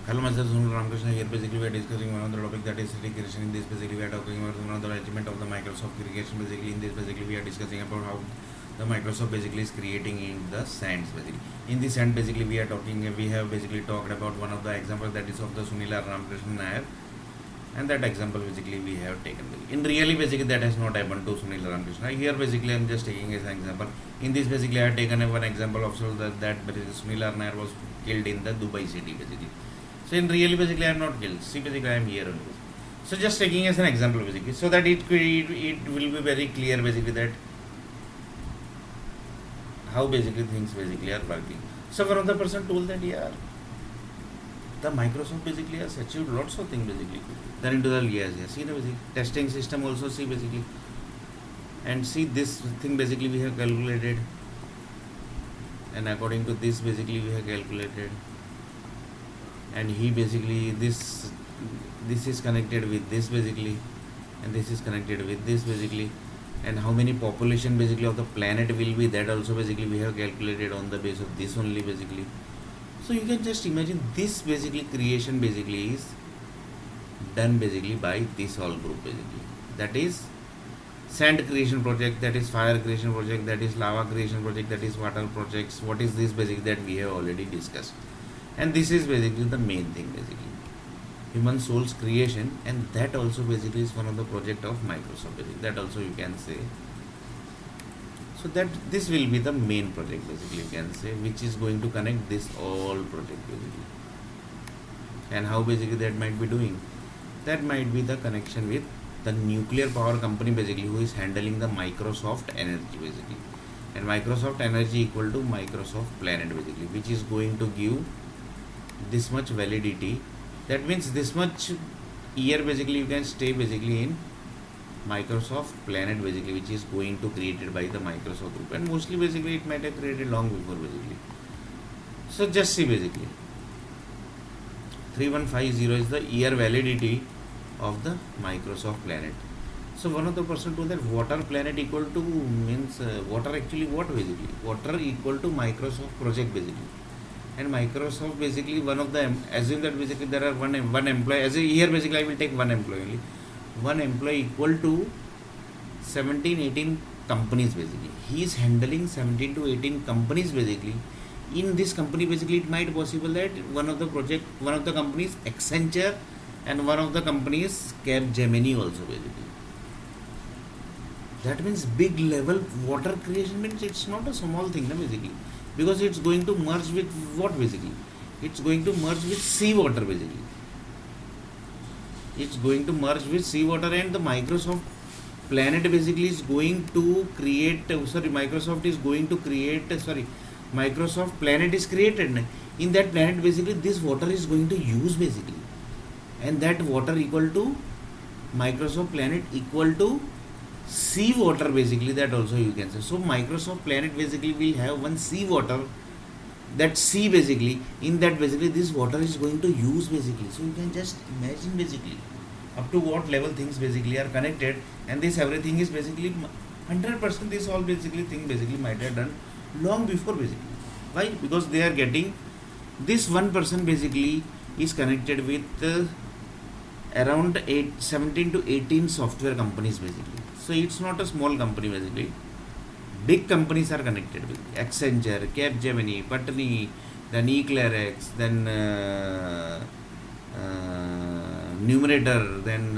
Hello, myself Sunil Ramakrishna. Here basically we are discussing one of the topic that is irrigation. In this basically we are talking about one of the achievement of the Microsoft irrigation. Basically in this basically we are discussing about how the Microsoft basically is creating in the sands basically. In this sand basically we have basically talked about one of the examples that is of the SUNIL Ramakrishna NAIR, and that example basically we have taken. In really basically that has not happened to Sunil Ramakrishna. Here basically I am just taking as an example. In this basically I have taken one example of that basically Sunil NAIR was killed in the Dubai city basically. So in really basically I am not killed. See basically I am here only. So just taking as an example basically, so that it will be very clear basically that how basically things basically are working. So one of the person told that yeah, the Microsoft basically has achieved lots of things basically. Then into the years, see the basically testing system also see basically, and see this thing basically we have calculated, and according to this basically we have calculated, and he basically this is connected with this basically, and this is connected with this basically, and how many population basically of the planet will be, that also basically we have calculated on the base of this only basically. So you can just imagine this basically creation basically is done basically by this whole group basically. That is sand creation project, that is fire creation project, that is lava creation project, that is water projects. What is this basically that we have already discussed, and this is basically the main thing basically, human souls creation, and that also basically is one of the project of Microsoft basically. That also you can say. So that this will be the main project basically you can say, which is going to connect this all project basically. And how basically that might be doing? That might be the connection with the nuclear power company basically, who is handling the Microsoft energy basically. And Microsoft energy equal to Microsoft planet basically, which is going to give this much validity. That means this much year basically you can stay basically in Microsoft planet basically, which is going to created by the Microsoft group, and mostly basically it might have created long before basically. So just see basically 3150 is the year validity of the Microsoft planet. So one of the person told that water planet equal to means water actually what basically, water equal to Microsoft project basically. And Microsoft basically one of the, assume that basically there are one employee, as a here basically I will take one employee only. One employee equal to 17-18 companies basically. He is handling 17 to 18 companies basically. In this company basically it might possible that one of the companies Accenture, and one of the companies Capgemini also basically. That means big level water creation means it's not a small thing basically, because it's going to merge with what basically? It's going to merge with seawater basically. It's going to merge with seawater, and the Microsoft planet basically is going to create, Microsoft planet is created. In that planet basically this water is going to use basically, and that water equal to Microsoft planet equal to seawater basically, that also you can say. So Microsoft planet basically will have one seawater, that sea basically, in that basically this water is going to use basically. So you can just imagine basically up to what level things basically are connected, and this everything is basically 100%, this all basically thing basically might have done long before basically. Why? Because they are getting, this one person basically is connected with around 17 to 18 software companies basically. So it's not a small company basically. Big companies are connected with Accenture, Capgemini, Patni, then eClearX, then Numerator, then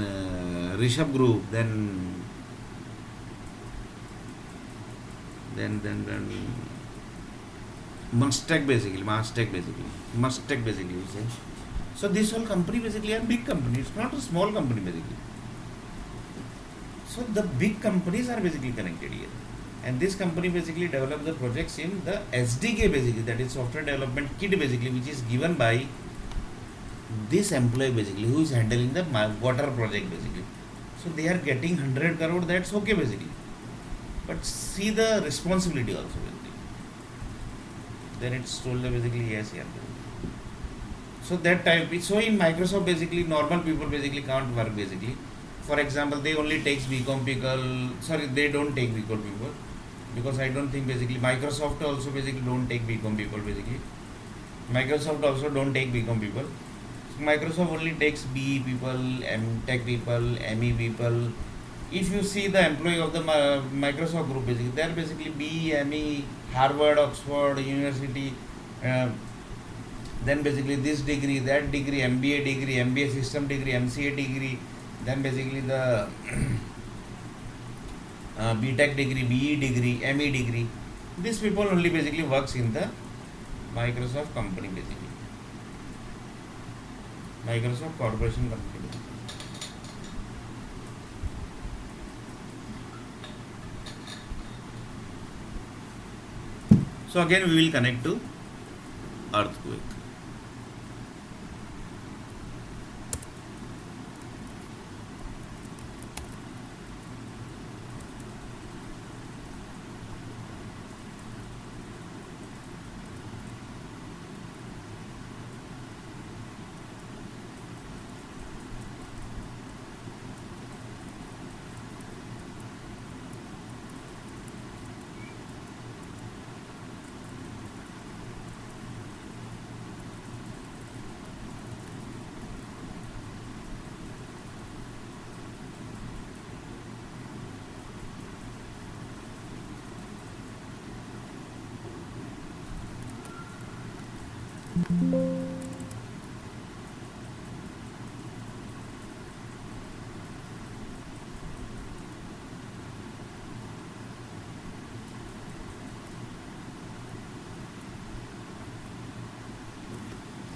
Rishabh Group, then Mustech basically, you say. So this whole company basically are big company. It's not a small company basically. So the big companies are basically connected here. And this company basically develops the projects in the SDK basically, that is software development kit basically, which is given by this employee basically, who is handling the water project basically. So they are getting 100 crore, that's okay basically. But see the responsibility also basically. Then it's told that basically yes, yeah. So that type, so in Microsoft basically normal people basically can't work basically. For example, they only takes BCom people, they don't take BCom people, because I don't think basically Microsoft also basically don't take BCom people basically. Microsoft also don't take BCom people. Microsoft only takes BE people, Tech people, ME people. If you see the employee of the Microsoft group, basically they are basically BE, ME, Harvard, Oxford University, uh, then basically this degree, that degree, MBA degree, MBA system degree, MCA degree, then basically the BTech degree, BE degree, ME degree. These people only basically works in the Microsoft company, basically Microsoft corporation company. So again we will connect to earthquake.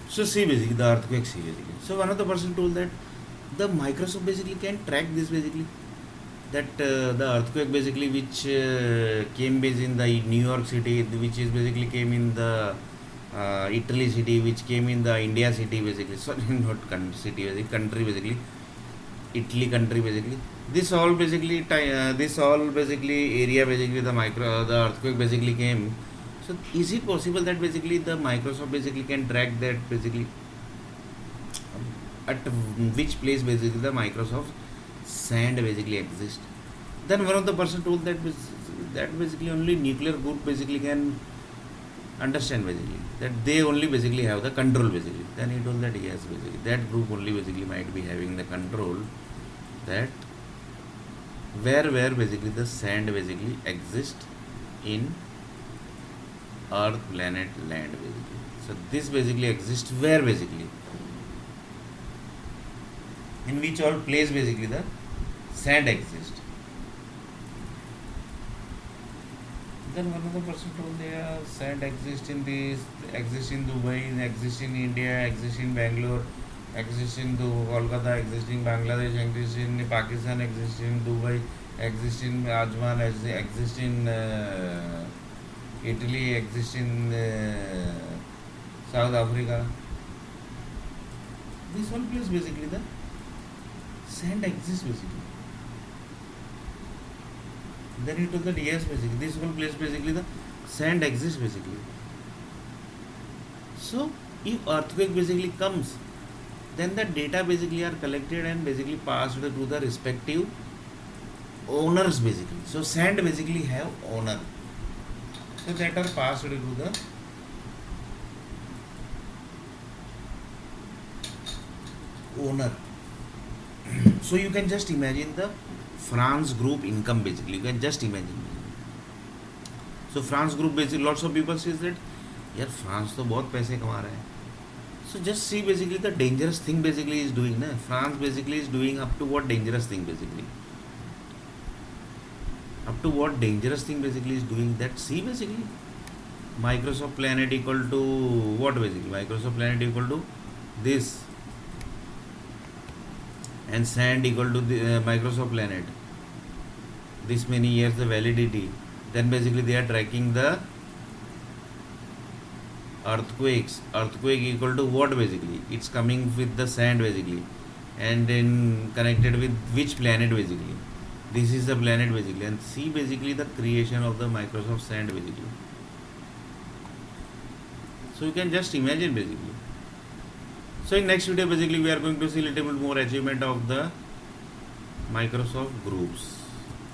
So see basically the earthquake, see basically. So one of the person told that the Microsoft basically can track this basically, that the earthquake basically which came based in the New York City, which is basically came in the Italy city, which came in the India city basically. Sorry, not city, basically country basically, Italy country basically. This all basically this all basically area basically the earthquake basically came. So is it possible that basically the Microsoft basically can track that basically at which place basically the Microsoft sand basically exists? Then one of the person told that that basically only nuclear group basically can understand basically, that they only basically have the control basically. Then he told that yes, basically that group only basically might be having the control, that where basically the sand basically exists in earth, planet, land basically. So this basically exists where basically, in which all place basically the sand exists. Then one other person told there sand exists in this, exists in Dubai, exists in India, exists in Bangalore, exists in Kolkata, exists in Bangladesh, exists in Pakistan, exists in Dubai, exists in Ajman, exists in Italy, exists in South Africa. This whole place basically the sand exists basically. Then he told that yes, basically this whole place basically the sand exists basically. So if earthquake basically comes, then the data basically are collected and basically passed to the respective owners basically. So sand basically have owner. So that are passed to the owner. So you can just imagine the France group income basically. You can just imagine. So France group basically, lots of people says that यार France तो बहुत पैसे कमा रहा है. So just see basically the dangerous thing basically is doing ना. France basically is doing up to what dangerous thing basically. Up to what dangerous thing basically is doing that. See basically Microsoft planet equal to what basically? Microsoft planet equal to this, and sand equal to the Microsoft planet. This many years the validity. Then basically they are tracking the earthquakes. Earthquake equal to what basically? It's coming with the sand basically, and then connected with which planet basically? This is the planet basically, and see basically the creation of the Microsoft sand basically. So you can just imagine basically. So in next video basically we are going to see little bit more achievement of the Microsoft groups.